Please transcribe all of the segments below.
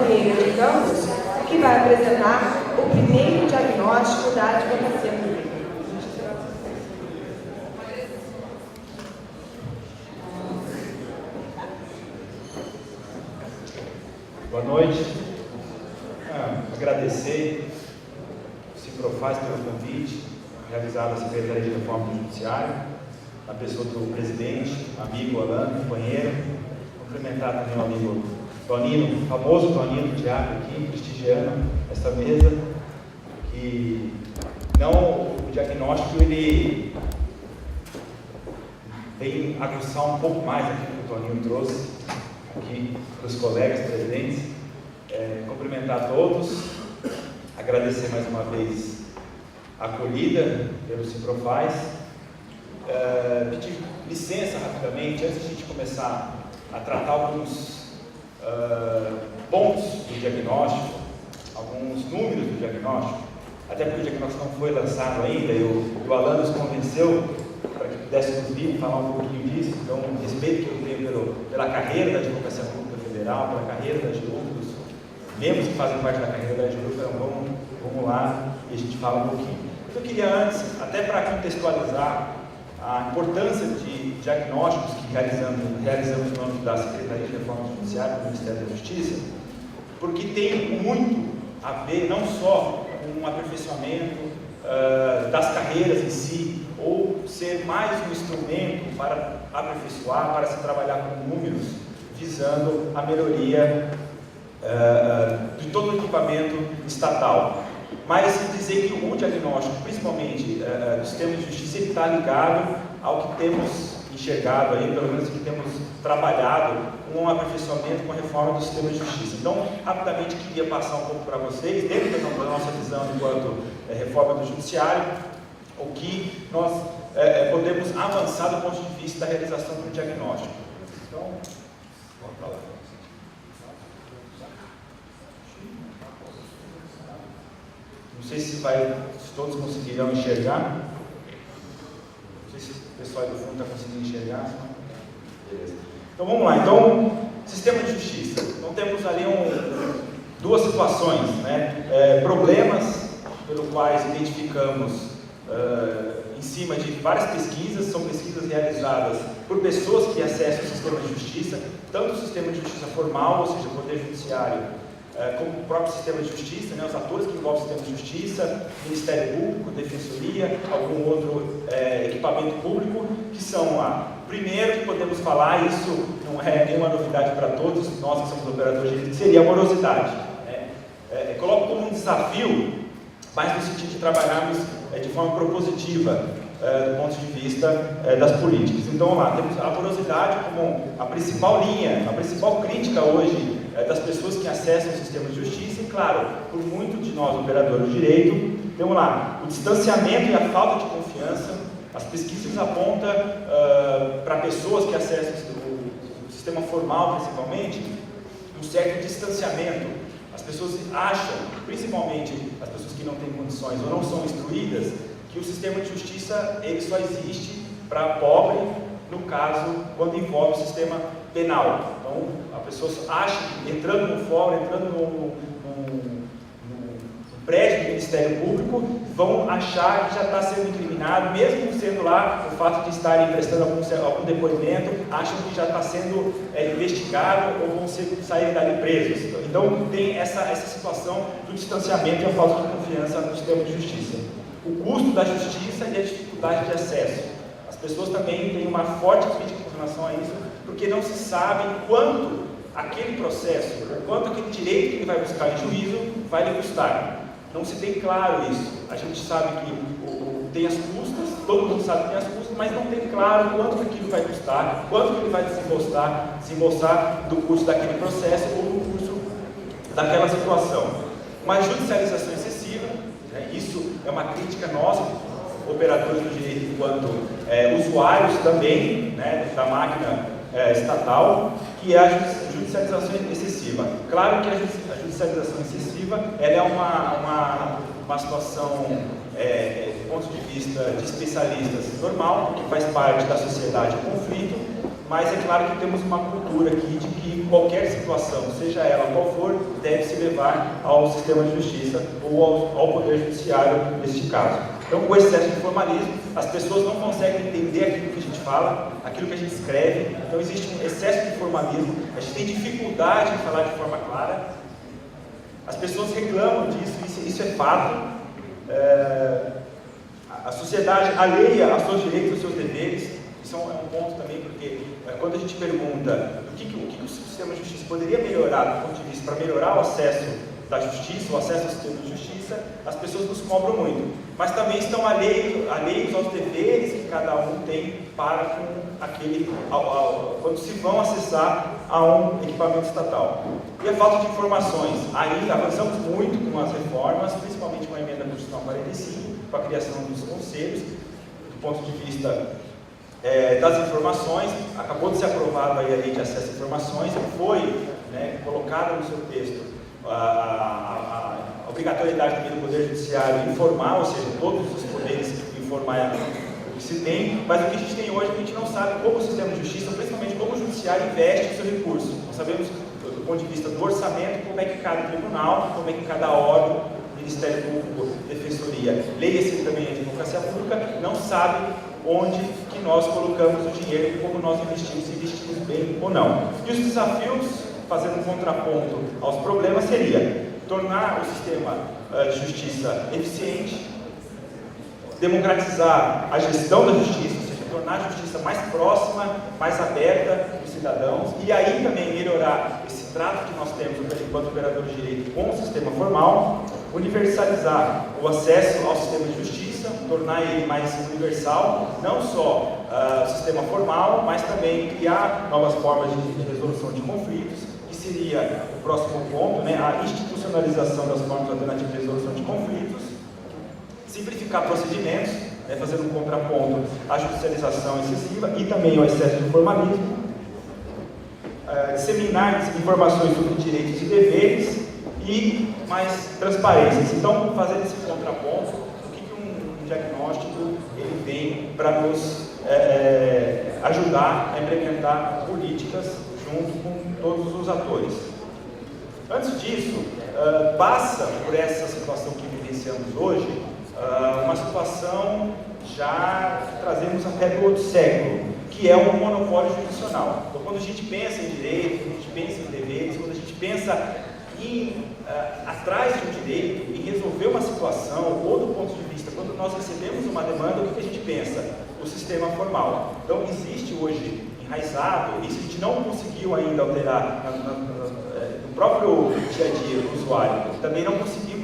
Vieira de Campos, que vai apresentar o primeiro diagnóstico da advocacia pública. Boa noite. Agradecer o Simprofaz pelo convite realizado à Secretaria de Reforma do Judiciário, na pessoa do presidente, amigo Orlando, companheiro. Cumprimentar também o amigo Tonino, o famoso Tonino do Diabo aqui, prestigiando esta mesa, que não, o diagnóstico ele vem aguçar um pouco mais aquilo que o Tonino trouxe aqui para os colegas presentes. Cumprimentar a todos, agradecer mais uma vez a acolhida pelo Simprofaz, pedir licença rapidamente, antes de a gente começar a tratar alguns pontos do diagnóstico, alguns números do diagnóstico, até porque o diagnóstico não foi lançado ainda, e o Alan nos convenceu para que pudéssemos vir falar um pouquinho disso. Então, o respeito que eu tenho pela carreira da Advocacia Pública Federal, pela carreira da AGU, dos membros que fazem parte da carreira da AGU, então vamos lá e a gente fala um pouquinho. Eu queria antes, até para contextualizar a importância de diagnósticos que realizamos no âmbito da Secretaria de Reforma Judiciária do Ministério da Justiça, porque tem muito a ver não só com o aperfeiçoamento das carreiras em si, ou ser mais um instrumento para aperfeiçoar, para se trabalhar com números, visando a melhoria de todo o equipamento estatal. Mas dizer que o diagnóstico, principalmente do sistema de justiça, ele está ligado ao que temos enxergado aí, pelo menos que temos trabalhado com o aperfeiçoamento, com a reforma do sistema de justiça. Então, rapidamente queria passar um pouco para vocês, dentro da nossa visão enquanto reforma do judiciário, o que nós podemos avançar do ponto de vista da realização do diagnóstico. Então, vamos para lá. Não sei se todos conseguirão enxergar. Não sei se o pessoal do fundo está conseguindo enxergar. Beleza. Então vamos lá. Então, sistema de justiça. Então temos ali duas situações, né? Problemas pelos quais identificamos em cima de várias pesquisas, são pesquisas realizadas por pessoas que acessam o sistema de justiça, tanto o sistema de justiça formal, ou seja, o Poder Judiciário, como o próprio sistema de justiça, né, os atores que envolvem o sistema de justiça, Ministério Público, Defensoria, algum outro equipamento público, que são lá. Primeiro que podemos falar, isso não é nenhuma novidade para todos, nós que somos operadores de direito, seria a morosidade. Coloco como um desafio, mas no sentido de trabalharmos de forma propositiva, do ponto de vista das políticas. Então, vamos lá, temos a morosidade como a principal linha, a principal crítica hoje das pessoas que acessam o sistema de justiça, e claro, por muito de nós operadores de direito, temos lá o distanciamento e a falta de confiança. As pesquisas apontam para pessoas que acessam o sistema formal, principalmente, um certo distanciamento. As pessoas acham, principalmente as pessoas que não têm condições ou não são instruídas, que o sistema de justiça ele só existe para pobre, no caso, quando envolve o sistema penal. Então, a pessoa acha que entrando no fórum, entrando no prédio do Ministério Público, vão achar que já está sendo incriminado, mesmo sendo lá o fato de estarem prestando algum depoimento, acham que já está sendo investigado ou vão sair dali presos. Então, tem essa situação do distanciamento e a falta de confiança no sistema de justiça. O custo da justiça e a dificuldade de acesso. As pessoas também têm uma forte crítica com relação a isso, porque não se sabe quanto aquele processo, quanto aquele direito que ele vai buscar em juízo vai lhe custar. Não se tem claro isso. A gente sabe que tem as custas, todo mundo sabe que tem as custas, mas não tem claro quanto aquilo vai custar, quanto que ele vai desembolsar do custo daquele processo ou do custo daquela situação. Uma judicialização excessiva, né? Isso é uma crítica nossa, operadores do direito, enquanto usuários também, né, da máquina estatal, que é a judicialização excessiva. Claro que a judicialização excessiva ela é uma situação, do ponto de vista de especialistas, normal, porque faz parte da sociedade em conflito, mas é claro que temos uma cultura aqui de que qualquer situação, seja ela qual for, deve se levar ao sistema de justiça ou ao Poder Judiciário neste caso. Então, com excesso de formalismo, as pessoas não conseguem entender aquilo que a gente fala, aquilo que a gente escreve, então existe um excesso de formalismo, a gente tem dificuldade em falar de forma clara, as pessoas reclamam disso, isso é fato. A sociedade alheia aos seus direitos, aos seus deveres. Isso é um ponto também, porque quando a gente pergunta o que o sistema de justiça poderia melhorar do ponto de vista para melhorar o acesso da justiça, o acesso ao sistema de justiça, as pessoas nos cobram muito, mas também estão alheios aos deveres que cada um tem para com quando se vão acessar a um equipamento estatal. E a falta de informações. Aí avançamos muito com as reformas, principalmente com a emenda constitucional 45, com a criação dos conselhos, do ponto de vista das informações. Acabou de ser aprovada aí a lei de acesso a informações, foi colocada no seu texto a obrigatoriedade também do Poder Judiciário informar, ou seja, todos os poderes informar o que se tem, mas o que a gente tem hoje a gente não sabe como o sistema de justiça, principalmente como o Judiciário investe o seu recurso. Nós sabemos, do ponto de vista do orçamento, como é que cada tribunal, como é que cada órgão, Ministério Público, Defensoria, leia-se também a advocacia pública, não sabe onde que nós colocamos o dinheiro, como nós investimos, se investimos bem ou não. E os desafios, fazendo um contraponto aos problemas, seria tornar o sistema de justiça eficiente, democratizar a gestão da justiça, ou seja, tornar a justiça mais próxima, mais aberta dos cidadãos, e aí também melhorar esse trato que nós temos enquanto operadores de direito com o sistema formal, universalizar o acesso ao sistema de justiça, tornar ele mais universal, não só o sistema formal, mas também criar novas formas de resolução de conflitos, que seria o próximo ponto, a institucionalização das formas alternativas de resolução de conflitos, simplificar procedimentos, fazendo um contraponto à judicialização excessiva e também ao excesso de formalismo, disseminar informações sobre direitos e deveres e mais transparências. Então, fazendo esse contraponto, o que um diagnóstico ele vem para nos ajudar a implementar políticas junto com todos os atores. Antes disso, passa por essa situação que vivenciamos hoje, uma situação já que trazemos até do outro século, que é um monopólio jurisdicional. Então, quando a gente pensa em direito, quando a gente pensa em deveres, quando a gente pensa em atrás de um direito, em resolver uma situação, ou do ponto de vista, quando nós recebemos uma demanda, o que a gente pensa? O sistema formal. Então, existe hoje enraizado, isso a gente não conseguiu ainda alterar no próprio dia a dia do usuário, também não conseguimos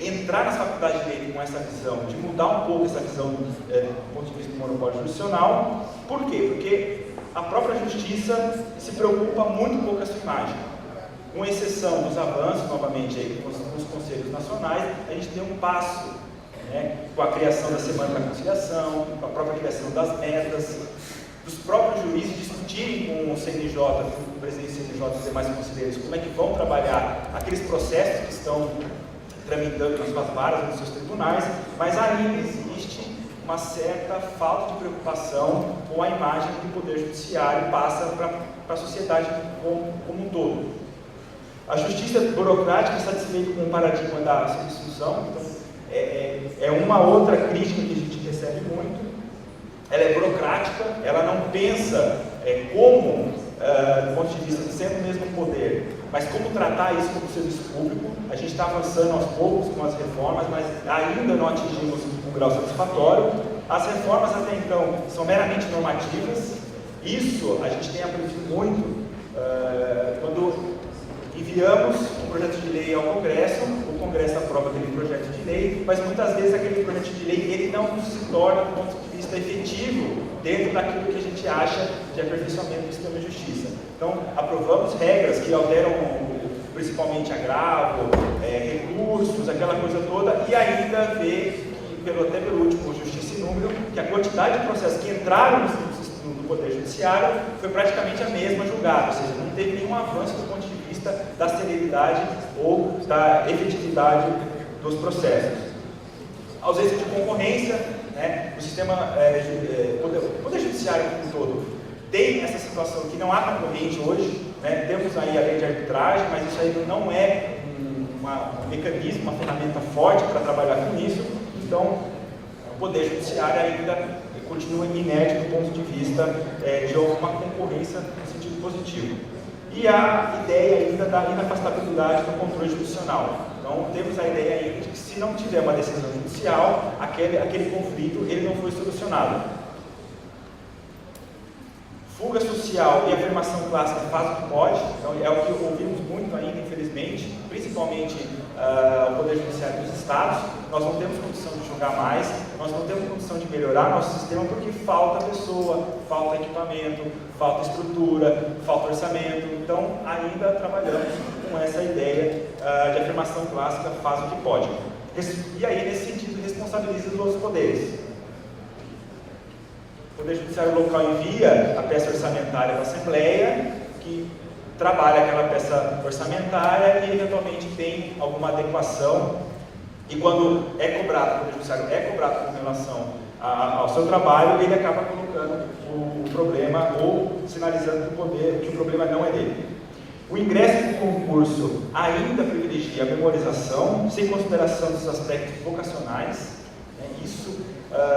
entrar nas faculdades de direito com essa visão, de mudar um pouco essa visão do ponto de vista do monopólio jurisdicional. Por quê? Porque a própria justiça se preocupa muito pouco com a sua imagem. Com exceção dos avanços, novamente, aí, com os conselhos nacionais, a gente tem um passo, com a criação da Semana da Conciliação, com a própria criação das metas, dos próprios juízes discutirem com o CNJ, com o presidente do CNJ e os demais conselheiros, como é que vão trabalhar aqueles processos que estão tramitando nas suas varas ou nos seus tribunais, mas ainda existe uma certa falta de preocupação com a imagem que o Poder Judiciário passa para a sociedade como um todo. A justiça burocrática está satisfeita com o paradigma da substituição, então é uma outra crítica que a gente recebe muito. Ela é burocrática, ela não pensa como, do ponto de vista de sendo o mesmo poder, mas como tratar isso como serviço público. A gente está avançando aos poucos com as reformas, mas ainda não atingimos um grau satisfatório. As reformas até então são meramente normativas. Isso a gente tem aprendido muito quando enviamos um projeto de lei ao Congresso, o Congresso aprova aquele projeto de lei, mas muitas vezes aquele projeto de lei ele não se torna, do ponto de vista efetivo, dentro daquilo que a gente acha de aperfeiçoamento do sistema de justiça. Então, aprovamos regras que alteram principalmente agravo, recursos, aquela coisa toda, e ainda vê, até pelo último Justiça e Número, que a quantidade de processos que entraram no Poder Judiciário foi praticamente a mesma julgada, ou seja, não teve nenhum avanço do ponto de vista da celeridade ou da efetividade dos processos. A ausência de concorrência, o sistema, o Poder Judiciário como um todo, tem essa situação que não há concorrente hoje, né? Temos aí a lei de arbitragem, mas isso aí não é um mecanismo, uma ferramenta forte para trabalhar com isso. Então, o Poder Judiciário ainda continua inerte do ponto de vista de alguma concorrência no sentido positivo. E a ideia ainda da inafastabilidade do controle judicial. Então, temos a ideia ainda de que se não tiver uma decisão judicial, aquele conflito ele não foi solucionado. Fuga social e afirmação clássica faz o que pode, então é o que ouvimos muito ainda, infelizmente, principalmente o Poder Judiciário dos Estados. Nós não temos condição de julgar mais, nós não temos condição de melhorar nosso sistema porque falta pessoa, falta equipamento, falta estrutura, falta orçamento. Então, ainda trabalhamos com essa ideia de afirmação clássica faz o que pode. E aí, nesse sentido, responsabiliza os outros poderes. O Poder Judiciário local envia a peça orçamentária para a Assembleia, que trabalha aquela peça orçamentária e eventualmente tem alguma adequação. E quando é cobrado, o Poder Judiciário é cobrado com relação ao seu trabalho, ele acaba colocando o problema ou sinalizando que o problema não é dele. O ingresso no concurso ainda privilegia a memorização, sem consideração dos aspectos vocacionais.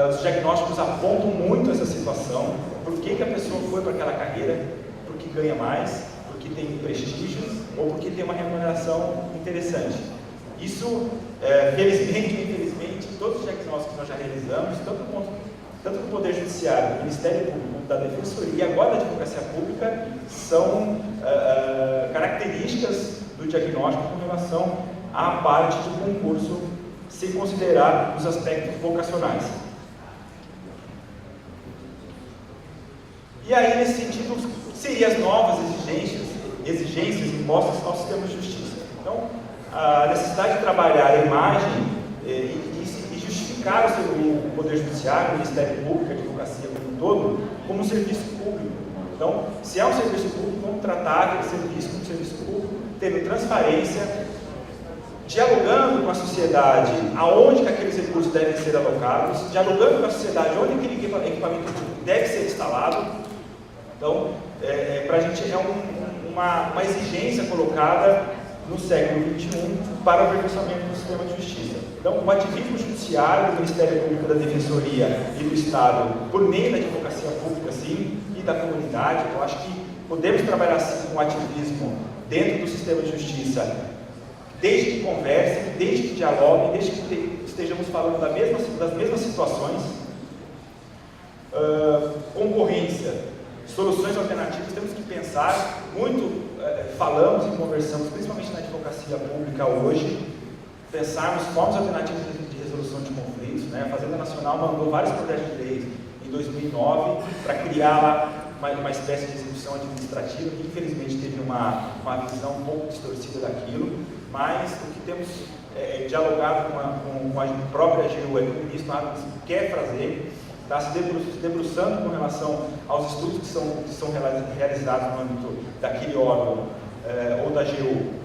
Os diagnósticos apontam muito essa situação. Por que a pessoa foi para aquela carreira? Porque ganha mais, porque tem prestígio ou porque tem uma remuneração interessante. Isso, felizmente ou infelizmente, todos os diagnósticos que nós já realizamos, tanto do Poder Judiciário, do Ministério Público, como da Defensoria e agora da Advocacia Pública, são características do diagnóstico com relação à parte do concurso, sem considerar os aspectos vocacionais. E aí, nesse sentido, seriam as novas exigências impostas ao sistema de justiça. Então, a necessidade de trabalhar a imagem e justificar o Poder Judiciário, o Ministério Público, a advocacia como um todo, como um serviço público. Então, se é um serviço público, vamos tratar aquele serviço como um serviço público, tendo transparência, dialogando com a sociedade aonde que aqueles recursos devem ser alocados, dialogando com a sociedade onde aquele equipamento deve ser instalado. Então, para a gente é uma exigência colocada no século XXI para o aperfeiçoamento do sistema de justiça. Então, o ativismo judiciário do Ministério Público, da Defensoria e do Estado, por meio da advocacia pública, sim, e da comunidade, eu acho que podemos trabalhar assim com o ativismo dentro do sistema de justiça, desde que conversem, desde que dialoguem, desde que estejamos falando das mesmas situações. Concorrência, soluções alternativas, temos que pensar muito, falamos e conversamos, principalmente na advocacia pública hoje, pensarmos formas alternativas de resolução de conflitos, né? A Fazenda Nacional mandou vários projetos de lei em 2009 para criar uma espécie de execução administrativa, que infelizmente teve uma visão um pouco distorcida daquilo, mas o que temos dialogado com a própria AGU, que o ministro Adams quer fazer, está se debruçando com relação aos estudos que são realizados no âmbito daquele órgão ou da AGU,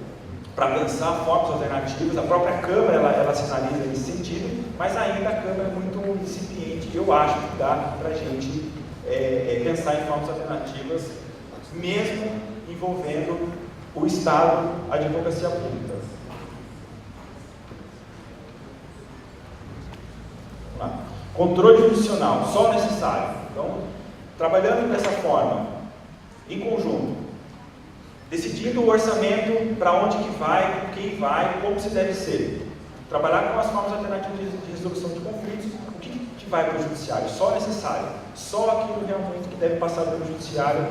para pensar formas alternativas. A própria Câmara ela sinaliza nesse sentido, mas ainda a Câmara é muito incipiente. Eu acho que dá para a gente pensar em formas alternativas, mesmo envolvendo o Estado, a advocacia pública. Vamos lá. Controle jurisdicional, só necessário. Então, trabalhando dessa forma, em conjunto, decidindo o orçamento, para onde que vai, quem vai, como se deve ser. Trabalhar com as formas alternativas de resolução de conflitos, o que vai para o judiciário? Só necessário. Só aquilo realmente que deve passar pelo judiciário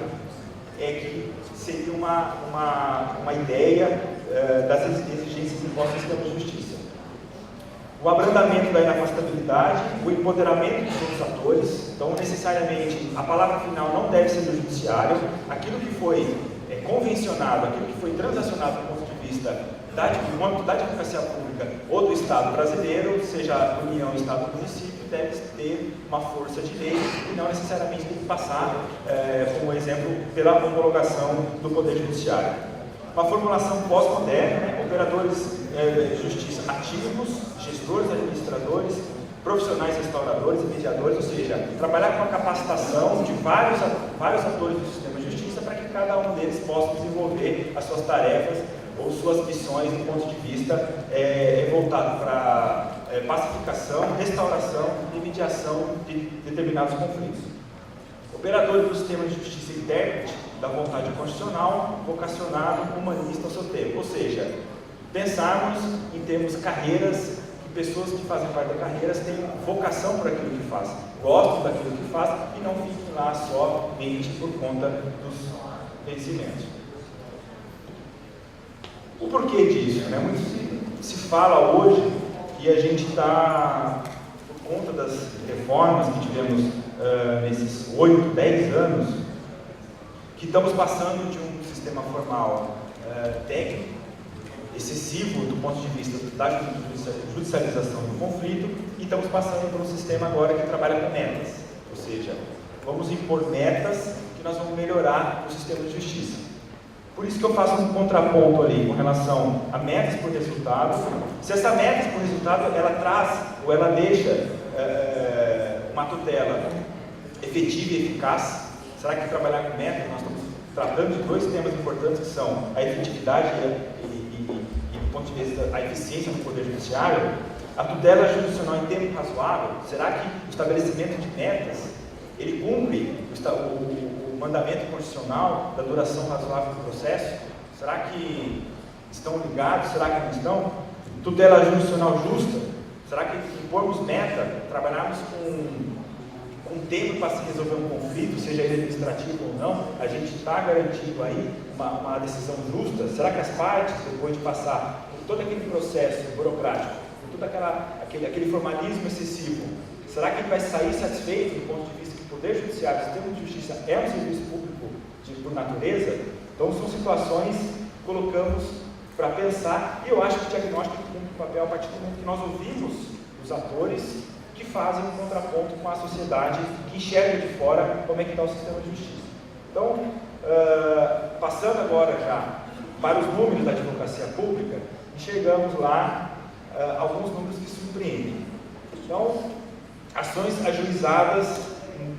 que seria uma ideia das exigências impostas no sistema de justiça. O abrandamento da inafastabilidade, o empoderamento dos outros atores. Então, necessariamente, a palavra final não deve ser do judiciário. Aquilo que foi convencionado, aquilo que foi transacionado do ponto de vista no âmbito da advocacia pública ou do Estado brasileiro, seja União, Estado ou município, deve ter uma força de lei e não necessariamente tem que passar, como exemplo, pela homologação do Poder Judiciário. Uma formulação pós-moderna, operadores de justiça ativos, gestores, administradores, profissionais restauradores e mediadores, ou seja, trabalhar com a capacitação de vários atores do sistema de justiça para que cada um deles possa desenvolver as suas tarefas ou suas missões do ponto de vista voltado para pacificação, restauração e mediação de determinados conflitos. Operadores do sistema de justiça e intérprete da vontade constitucional, vocacionado, humanista ao seu tempo, ou seja, pensarmos em termos carreiras, que pessoas que fazem parte da carreira tenham vocação por aquilo que fazem, gostam daquilo que fazem e não fiquem lá somente por conta dos vencimentos. O porquê disso? Né? Muito se fala hoje que a gente está, por conta das reformas que tivemos nesses 8, 10 anos, que estamos passando de um sistema formal técnico, excessivo do ponto de vista da judicialização do conflito, e estamos passando por um sistema agora que trabalha com metas, ou seja, vamos impor metas que nós vamos melhorar o sistema de justiça. Por isso que eu faço um contraponto ali com relação a metas por resultado. Se essa meta por resultado ela traz ou ela deixa uma tutela efetiva e eficaz, será que trabalhar com metas, nós estamos tratando de dois temas importantes que são a efetividade e do ponto de vista a eficiência do Poder Judiciário, a tutela jurisdicional em tempo razoável, será que o estabelecimento de metas, ele cumpre o mandamento constitucional da duração razoável do processo? Será que estão ligados? Será que não estão? Tutela jurisdicional justa? Será que impormos meta, trabalharmos com tempo para se resolver um conflito, seja ele administrativo ou não, a gente está garantindo aí uma decisão justa? Será que as partes, depois de passar por todo aquele processo burocrático, por todo aquele formalismo excessivo, será que ele vai sair satisfeito do ponto de vista que o Poder Judiciário, o sistema de justiça é um serviço público por natureza? Então são situações que colocamos para pensar, e eu acho que o diagnóstico cumpre um papel a partir do momento que nós ouvimos os atores que fazem um contraponto com a sociedade que enxerga de fora como é que está o sistema de justiça. Então, passando agora já para os números da advocacia pública, enxergamos lá alguns números que surpreendem. Então, ações ajuizadas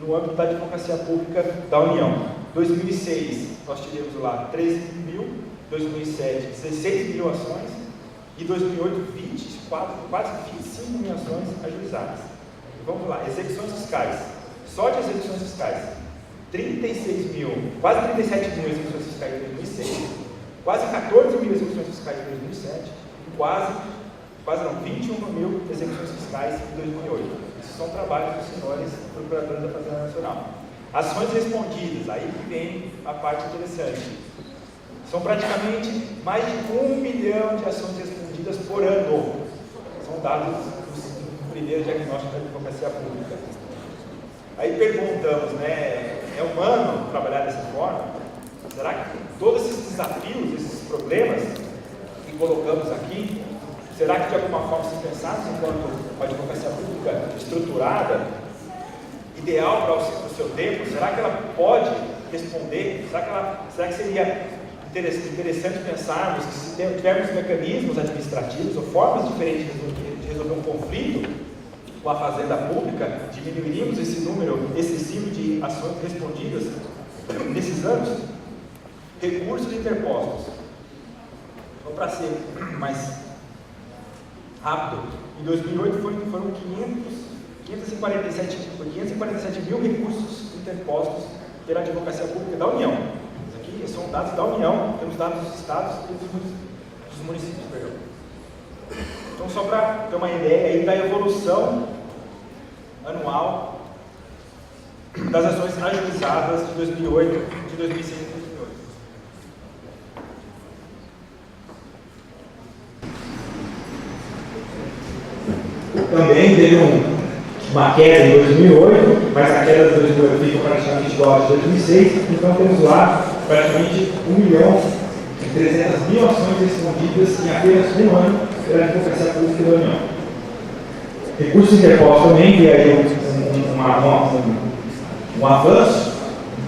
no âmbito da advocacia pública da União. 2006, nós tivemos lá 13 mil, 2007, 16 mil ações, e 2008, quase 25 mil ações ajuizadas. Vamos lá, execuções fiscais. Só de execuções fiscais, 36 mil, quase 37 mil execuções fiscais em 2006, quase 14 mil execuções fiscais em 2007, e quase não, 21 mil execuções fiscais em 2008. Esses são trabalhos dos senhores procuradores da Fazenda Nacional. Ações respondidas, aí que vem a parte interessante. São praticamente mais de 1 milhão de ações respondidas por ano. São dados do primeiro diagnóstico da advocacia pública. Aí perguntamos, né, é humano trabalhar dessa forma? Será que todos esses desafios, esses problemas que colocamos aqui, será que de alguma forma, se pensarmos enquanto uma advocacia pública estruturada, ideal para o seu tempo, será que ela pode responder? Será que seria interessante pensarmos que se tivermos mecanismos administrativos ou formas diferentes de resolver um conflito com a fazenda pública, diminuiríamos esse número excessivo de ações respondidas nesses anos? Recursos interpostos. Então, para ser mais rápido, em 2008 foram 547 mil recursos interpostos pela advocacia pública da União. Isso aqui são dados da União, temos dados dos estados e dos municípios, perdão. Então, só para ter uma ideia aí da evolução anual das ações ajuizadas de 2008, de 2006 e 2008. Também teve uma queda em 2008, mas a queda de 2008 fica praticamente igual a de 2006, então temos lá praticamente 1.300.000 ações respondidas em apenas um ano pela advocacia pública da União. Recursos interpostos também, que aí um avanço,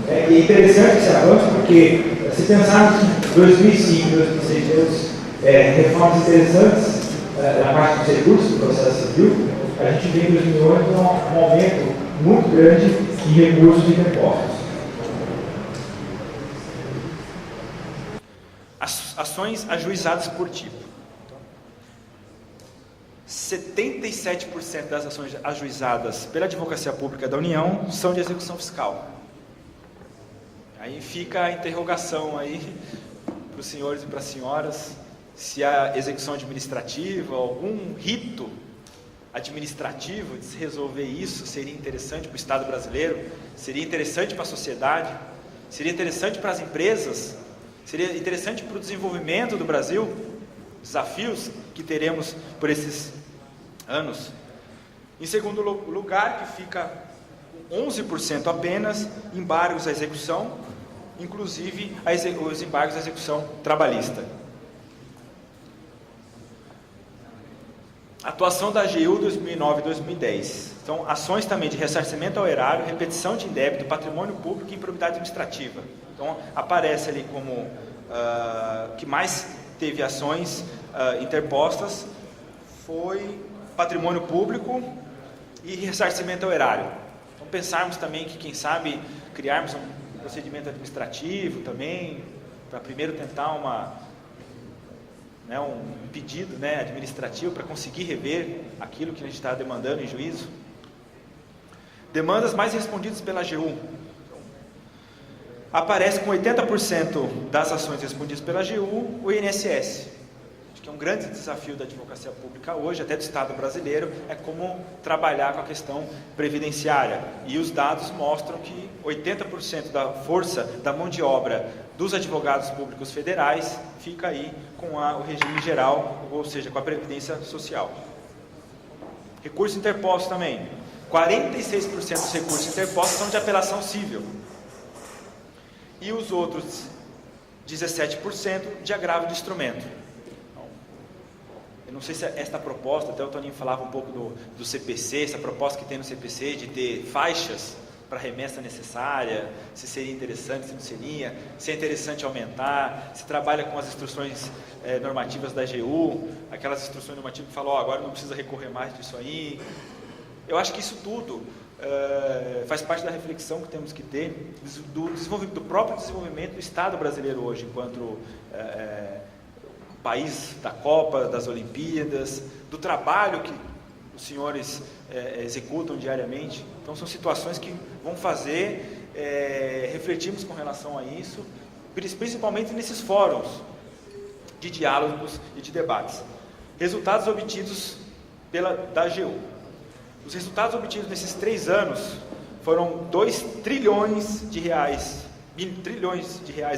e é interessante esse avanço porque, se pensarmos em 2005 e 2006, temos reformas interessantes na parte dos recursos do processo civil, a gente vê em 2008 um aumento muito grande de recursos de impostos. Ações ajuizadas por tipo. 77% das ações ajuizadas pela Advocacia Pública da União são de execução fiscal. Aí fica a interrogação aí para os senhores e para as senhoras, se a execução administrativa, algum rito administrativo de se resolver isso seria interessante para o Estado brasileiro, seria interessante para a sociedade, seria interessante para as empresas, seria interessante para o desenvolvimento do Brasil, desafios que teremos por esses anos. Em segundo lugar, que fica 11% apenas, embargos à execução, inclusive os embargos à execução trabalhista. Atuação da AGU 2009 e 2010. Então, ações também de ressarcimento ao erário, repetição de indébito, patrimônio público e improbidade administrativa. Então, aparece ali como que mais teve ações interpostas foi patrimônio público e ressarcimento ao erário. Então, pensarmos também que, quem sabe, criarmos um procedimento administrativo também, para primeiro tentar um pedido administrativo para conseguir rever aquilo que a gente está demandando em juízo. Demandas mais respondidas pela AGU. Aparece com 80% das ações respondidas pela AGU o INSS. Acho que é um grande desafio da advocacia pública hoje, até do Estado brasileiro, é como trabalhar com a questão previdenciária. E os dados mostram que 80% da força da mão de obra dos advogados públicos federais fica aí com o regime geral, ou seja, com a Previdência Social. Recursos interpostos também. 46% dos recursos interpostos são de apelação civil. E os outros 17% de agravo de instrumento. Então, eu não sei se esta proposta, até o Toninho falava um pouco do CPC, essa proposta que tem no CPC de ter faixas para remessa necessária, se seria interessante, se não seria, se é interessante aumentar, se trabalha com as instruções normativas da AGU, aquelas instruções normativas que falam, agora não precisa recorrer mais disso aí. Eu acho que isso tudo faz parte da reflexão que temos que ter do próprio desenvolvimento do Estado brasileiro hoje, enquanto país da Copa, das Olimpíadas, do trabalho que os senhores executam diariamente. Então, são situações que vão fazer refletirmos com relação a isso, principalmente nesses fóruns de diálogos e de debates. Resultados obtidos da AGU. Os resultados obtidos nesses 3 anos foram 2 trilhões de reais,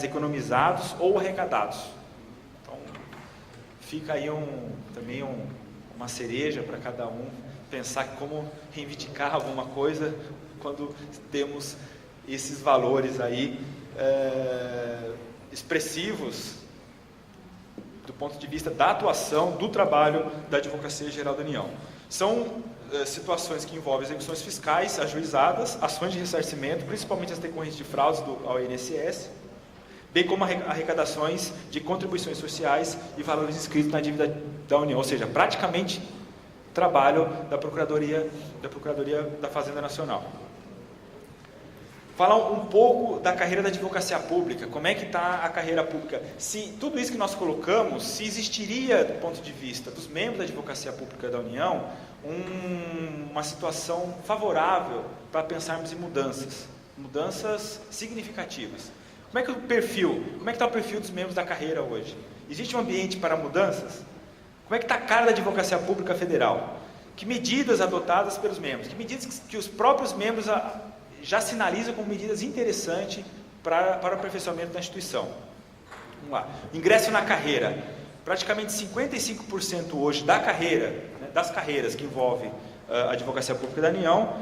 economizados ou arrecadados. Então, fica aí também uma cereja para cada um pensar como reivindicar alguma coisa quando temos esses valores aí expressivos do ponto de vista da atuação, do trabalho da Advocacia Geral da União. São situações que envolvem execuções fiscais ajuizadas, ações de ressarcimento, principalmente as decorrentes de fraudes ao INSS, bem como arrecadações de contribuições sociais e valores inscritos na dívida da União, ou seja, praticamente trabalho da Procuradoria da Fazenda Nacional. Falar um pouco da carreira da advocacia pública, como é que está a carreira pública, se tudo isso que nós colocamos, se existiria do ponto de vista dos membros da advocacia pública da União, uma situação favorável para pensarmos em mudanças significativas. Como é que está o perfil dos membros da carreira hoje? Existe um ambiente para mudanças? Como é que está a cara da advocacia pública federal? Que medidas adotadas pelos membros? Que medidas que os próprios membros já sinalizam como medidas interessantes para o aperfeiçoamento da instituição? Vamos lá. Ingresso na carreira. Praticamente 55% hoje da carreira, das carreiras que envolvem a advocacia pública da União,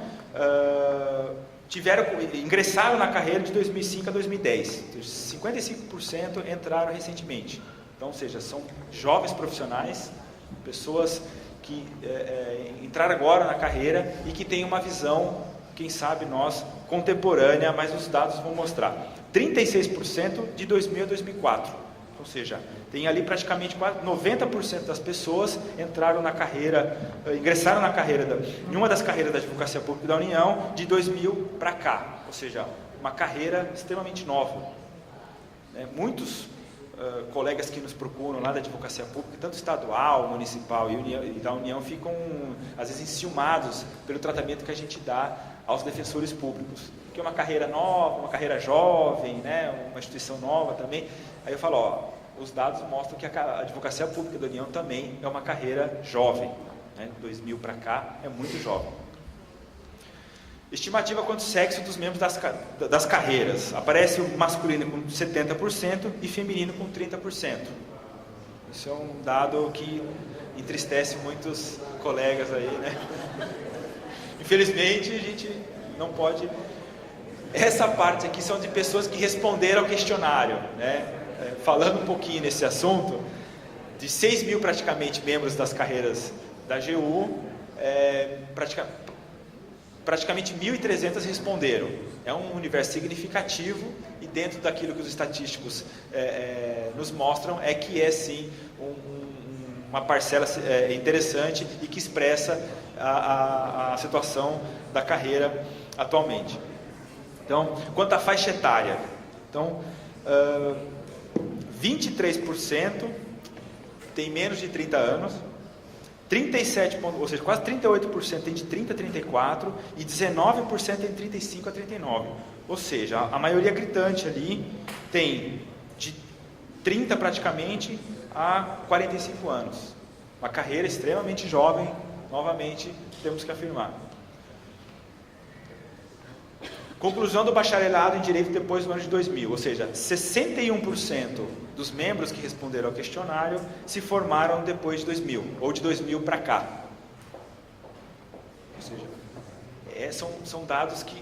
ingressaram na carreira de 2005 a 2010. 55% entraram recentemente. Então, ou seja, são jovens profissionais, pessoas que entraram agora na carreira e que têm uma visão, quem sabe nós, contemporânea, mas os dados vão mostrar. 36% de 2000 a 2004. Ou seja, tem ali praticamente quase 90% das pessoas ingressaram na carreira, em uma das carreiras da Advocacia Pública da União de 2000 para cá. Ou seja, uma carreira extremamente nova. Muitos colegas que nos procuram lá da Advocacia Pública, tanto estadual, municipal e da União, ficam às vezes enciumados pelo tratamento que a gente dá aos defensores públicos, que é uma carreira nova, uma carreira jovem, né, uma instituição nova também. Aí eu falo, os dados mostram que a Advocacia Pública da União também é uma carreira jovem, né, 2000 para cá é muito jovem. Estimativa quanto ao sexo dos membros das carreiras. Aparece o masculino com 70% e feminino com 30%. Isso é um dado que entristece muitos colegas aí, né? Infelizmente, a gente não pode... Essa parte aqui são de pessoas que responderam ao questionário, né? Falando um pouquinho nesse assunto, de 6 mil praticamente membros das carreiras da AGU, praticamente 1.300 responderam. É um universo significativo e dentro daquilo que os estatísticos nos mostram é que é sim uma parcela interessante e que expressa a situação da carreira atualmente. Então, quanto à faixa etária, então, 23% tem menos de 30 anos, 37, ou seja, quase 38% tem de 30 a 34 e 19% tem de 35 a 39. Ou seja, a maioria gritante ali tem de 30 praticamente a 45 anos. Uma carreira extremamente jovem, novamente, temos que afirmar. Conclusão do bacharelado em Direito depois do ano de 2000, ou seja, 61% dos membros que responderam ao questionário se formaram depois de 2000, ou de 2000 para cá. Ou seja, são dados que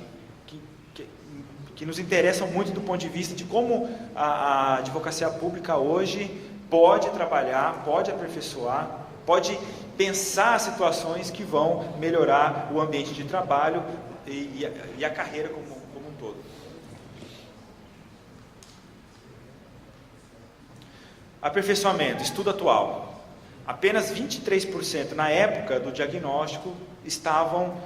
nos interessam muito do ponto de vista de como a advocacia pública hoje pode trabalhar, pode aperfeiçoar, pode pensar situações que vão melhorar o ambiente de trabalho e a carreira como um todo. Aperfeiçoamento, estudo atual. Apenas 23% na época do diagnóstico estavam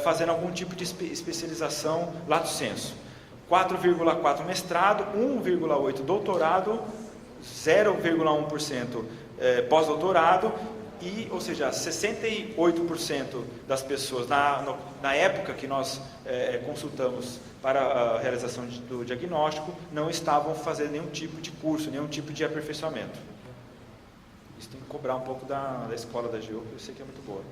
fazendo algum tipo de especialização lato sensu. 4,4% mestrado, 1,8% doutorado, 0,1% pós-doutorado, ou seja, 68% das pessoas, na época que nós consultamos para a realização do diagnóstico, não estavam fazendo nenhum tipo de curso, nenhum tipo de aperfeiçoamento. Isso tem que cobrar um pouco da escola da AGU, que eu sei que é muito boa.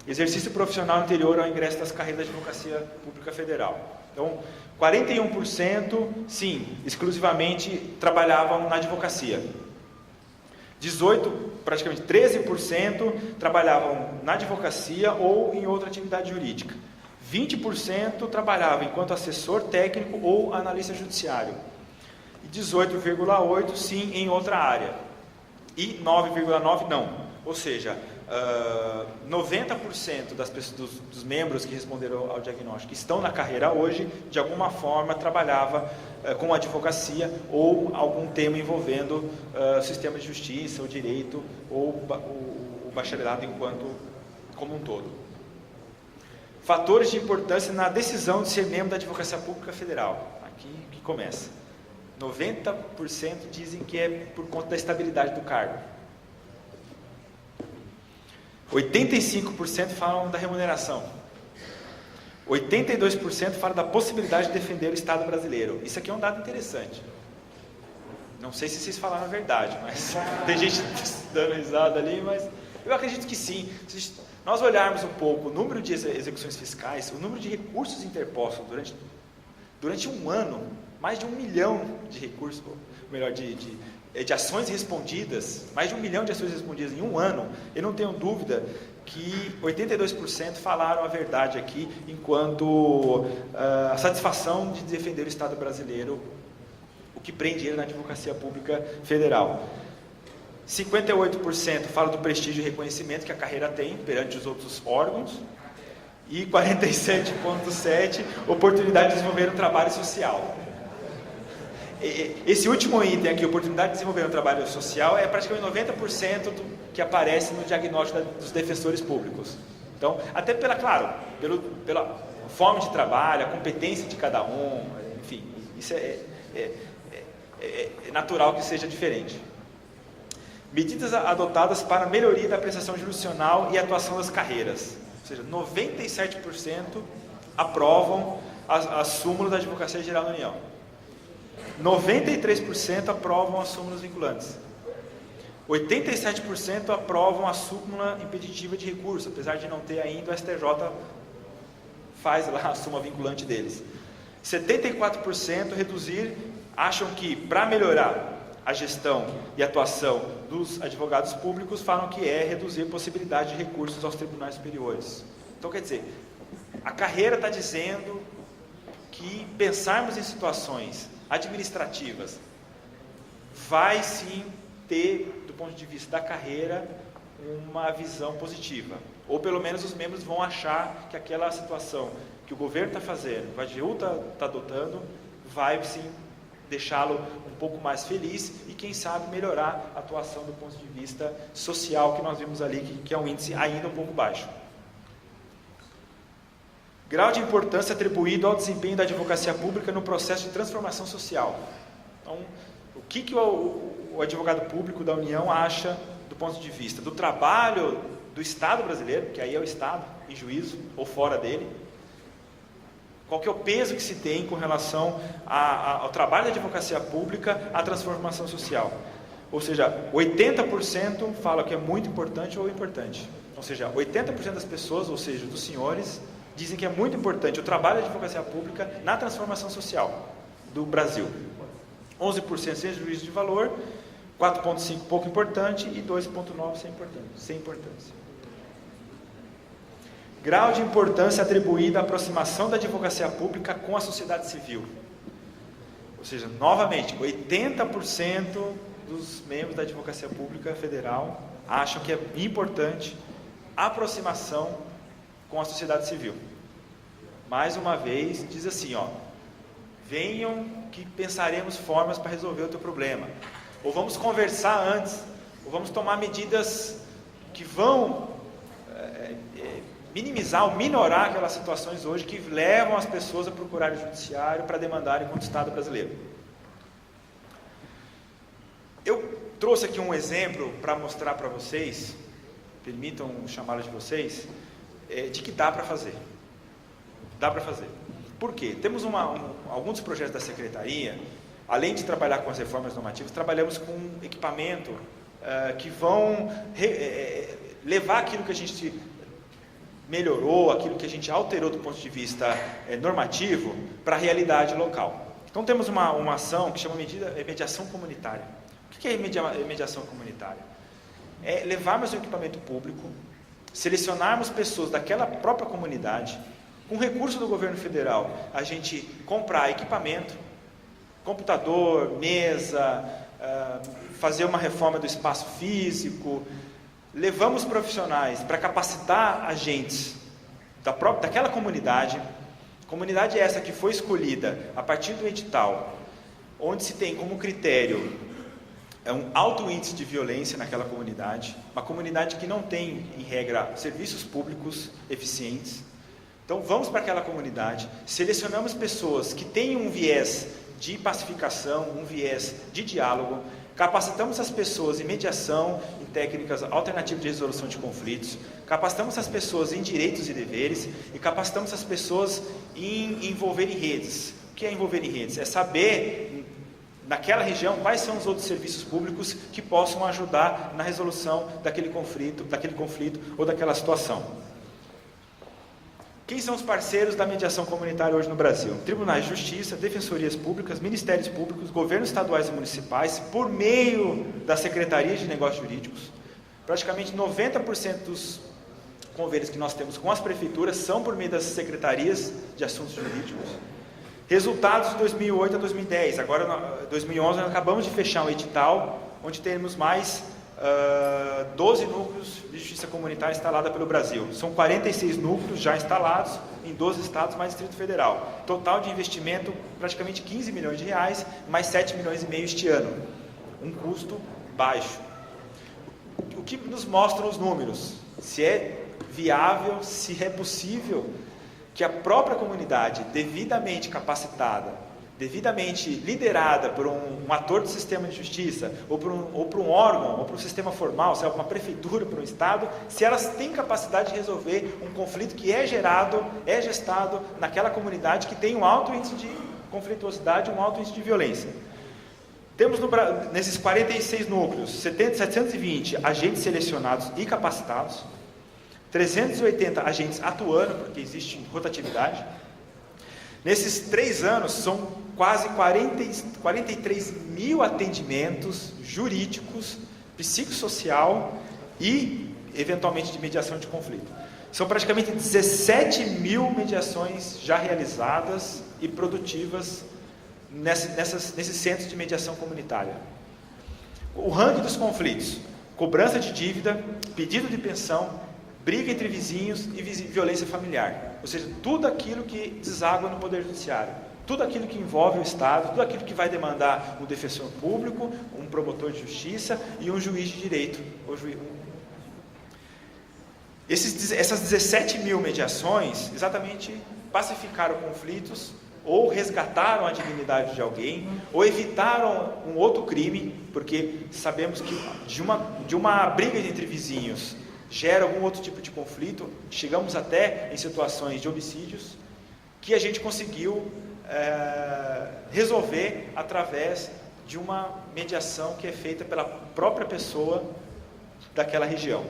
Exercício profissional anterior ao ingresso das carreiras da Advocacia Pública Federal. Então, 41%, sim, exclusivamente trabalhavam na advocacia. 13% trabalhavam na advocacia ou em outra atividade jurídica. 20% trabalhavam enquanto assessor técnico ou analista judiciário. E 18,8% sim em outra área. E 9,9% não. Ou seja, 90% das pessoas, dos membros que responderam ao diagnóstico que estão na carreira hoje, de alguma forma trabalhava com advocacia ou algum tema envolvendo o sistema de justiça, o direito ou o bacharelado como um todo. Fatores de importância na decisão de ser membro da Advocacia Pública Federal. Aqui que começa. 90% dizem que é por conta da estabilidade do cargo. 85% falam da remuneração. 82% falam da possibilidade de defender o Estado brasileiro. Isso aqui é um dado interessante. Não sei se vocês falaram a verdade, mas tem gente dando risada ali, mas eu acredito que sim. Se nós olharmos um pouco o número de execuções fiscais, o número de recursos interpostos durante um ano, mais de 1 milhão de recursos, ou melhor, de ações respondidas, mais de 1 milhão de ações respondidas em um ano, eu não tenho dúvida que 82% falaram a verdade aqui, enquanto a satisfação de defender o Estado brasileiro, o que prende ele na Advocacia Pública Federal. 58% falam do prestígio e reconhecimento que a carreira tem perante os outros órgãos, e 47,7% oportunidade de desenvolver um trabalho social. esse último item aqui, oportunidade de desenvolver um trabalho social, é praticamente 90% do que aparece no diagnóstico dos defensores públicos. Então, até pela forma de trabalho, a competência de cada um, enfim, isso é natural que seja diferente. Medidas adotadas para a melhoria da prestação jurisdicional e atuação das carreiras. Ou seja, 97% aprovam a súmula da Advocacia Geral da União. 93% aprovam as súmulas vinculantes. 87% aprovam a súmula impeditiva de recurso, apesar de não ter ainda, o STJ faz lá a súmula vinculante deles. 74% acham que, para melhorar a gestão e atuação dos advogados públicos, falam que é reduzir a possibilidade de recursos aos tribunais superiores. Então, quer dizer, a carreira está dizendo que pensarmos em situações administrativas vai sim ter, do ponto de vista da carreira, uma visão positiva. Ou pelo menos os membros vão achar que aquela situação que o governo está fazendo, que a AGU está adotando, vai sim deixá-lo um pouco mais feliz e, quem sabe, melhorar a atuação do ponto de vista social que nós vimos ali, que é um índice ainda um pouco baixo. Grau de importância atribuído ao desempenho da advocacia pública no processo de transformação social. Então, o que o advogado público da União acha do ponto de vista do trabalho do Estado brasileiro, que aí é o Estado em juízo ou fora dele, qual que é o peso que se tem com relação ao trabalho da advocacia pública à transformação social. Ou seja, 80% fala que é muito importante ou importante. Ou seja, 80% das pessoas, ou seja, dos senhores, dizem que é muito importante o trabalho da advocacia pública na transformação social do Brasil. 11% sem juízo de valor, 4,5% pouco importante e 2,9% sem importância. Grau de importância atribuído à aproximação da advocacia pública com a sociedade civil. Ou seja, novamente, 80% dos membros da advocacia pública federal acham que é importante a aproximação com a sociedade civil. Mais uma vez, diz assim, venham que pensaremos formas para resolver o teu problema. Ou vamos conversar antes, ou vamos tomar medidas que vão minimizar ou minorar aquelas situações hoje que levam as pessoas a procurarem o judiciário para demandarem contra o Estado brasileiro. Eu trouxe aqui um exemplo para mostrar para vocês, permitam chamá-lo de vocês, de que dá para fazer. Dá para fazer. Por quê? Temos alguns dos projetos da Secretaria, além de trabalhar com as reformas normativas, trabalhamos com equipamento que vão levar aquilo que a gente melhorou, aquilo que a gente alterou do ponto de vista normativo para a realidade local. Então temos uma ação que chama mediação comunitária. O que é mediação comunitária? É levarmos um equipamento público, selecionarmos pessoas daquela própria comunidade, com recurso do governo federal, a gente comprar equipamento, computador, mesa, fazer uma reforma do espaço físico, levamos profissionais para capacitar agentes daquela comunidade essa que foi escolhida a partir do edital, onde se tem como critério um alto índice de violência naquela comunidade, uma comunidade que não tem, em regra, serviços públicos eficientes. Então vamos para aquela comunidade, selecionamos pessoas que têm um viés de pacificação, um viés de diálogo, capacitamos as pessoas em mediação, em técnicas alternativas de resolução de conflitos, capacitamos as pessoas em direitos e deveres e capacitamos as pessoas em envolver em redes. O que é envolver em redes? É saber, naquela região, quais são os outros serviços públicos que possam ajudar na resolução daquele conflito ou daquela situação. Quem são os parceiros da mediação comunitária hoje no Brasil? Tribunais de Justiça, Defensorias Públicas, Ministérios Públicos, Governos Estaduais e Municipais, por meio da Secretaria de Negócios Jurídicos. Praticamente 90% dos convênios que nós temos com as prefeituras são por meio das secretarias de assuntos jurídicos. Resultados de 2008 a 2010. Agora, 2011, nós acabamos de fechar um edital, onde temos mais 12 núcleos de justiça comunitária instalada pelo Brasil. São 46 núcleos já instalados, em 12 estados mais Distrito Federal. Total de investimento praticamente 15 milhões de reais, mais 7 milhões e meio este ano. Um custo baixo. O que nos mostram os números? Se é viável, se é possível que a própria comunidade, devidamente capacitada, devidamente liderada por um ator do sistema de justiça, ou por um órgão, ou por um sistema formal, seja uma prefeitura, por um estado, se elas têm capacidade de resolver um conflito que é gerado, é gestado naquela comunidade que tem um alto índice de conflituosidade, um alto índice de violência. Temos nesses 46 núcleos, 720 agentes selecionados e capacitados, 380 agentes atuando, porque existe rotatividade. Nesses 3 anos, são quase 43 mil atendimentos jurídicos, psicossocial e, eventualmente, de mediação de conflito. São praticamente 17 mil mediações já realizadas e produtivas nesses centros de mediação comunitária. O ranking dos conflitos: cobrança de dívida, pedido de pensão, briga entre vizinhos e violência familiar. Ou seja, tudo aquilo que deságua no Poder Judiciário, tudo aquilo que envolve o Estado, tudo aquilo que vai demandar um defensor público, um promotor de justiça e um juiz de direito. Essas 17 mil mediações exatamente pacificaram conflitos, ou resgataram a dignidade de alguém, ou evitaram um outro crime, porque sabemos que de uma briga entre vizinhos gera algum outro tipo de conflito, chegamos até em situações de homicídios, que a gente conseguiu resolver através de uma mediação que é feita pela própria pessoa daquela região.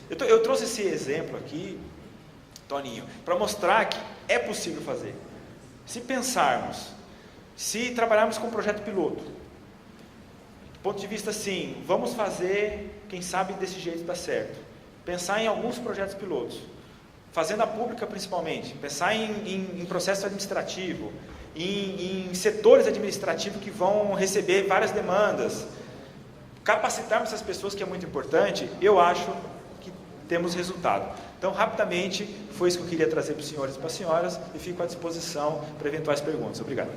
Eu trouxe esse exemplo aqui, Toninho, para mostrar que é possível fazer. Se pensarmos, se trabalharmos com um projeto piloto, do ponto de vista assim, vamos fazer, quem sabe desse jeito dá certo. Pensar em alguns projetos pilotos, fazenda pública principalmente, pensar em processo administrativo, em setores administrativos que vão receber várias demandas, capacitarmos essas pessoas, que é muito importante. Eu acho que temos resultado. Então, rapidamente, foi isso que eu queria trazer para os senhores e para as senhoras, e fico à disposição para eventuais perguntas. Obrigado.